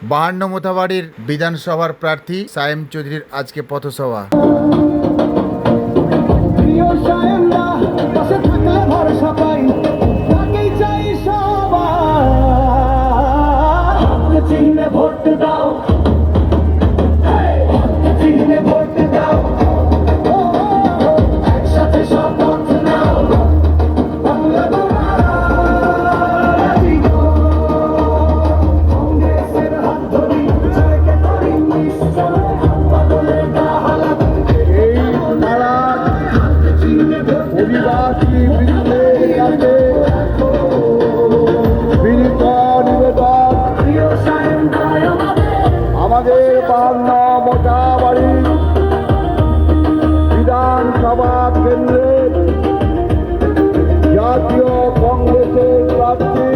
52 মোথাবাড়ির বিধানসভার প্রার্থী সায়েম চৌধুরীর আজকে পথসভা। আমাদের 52 মোথাবাড়ি বিধানসভা কেন্দ্রের জাতীয় কংগ্রেসের প্রার্থী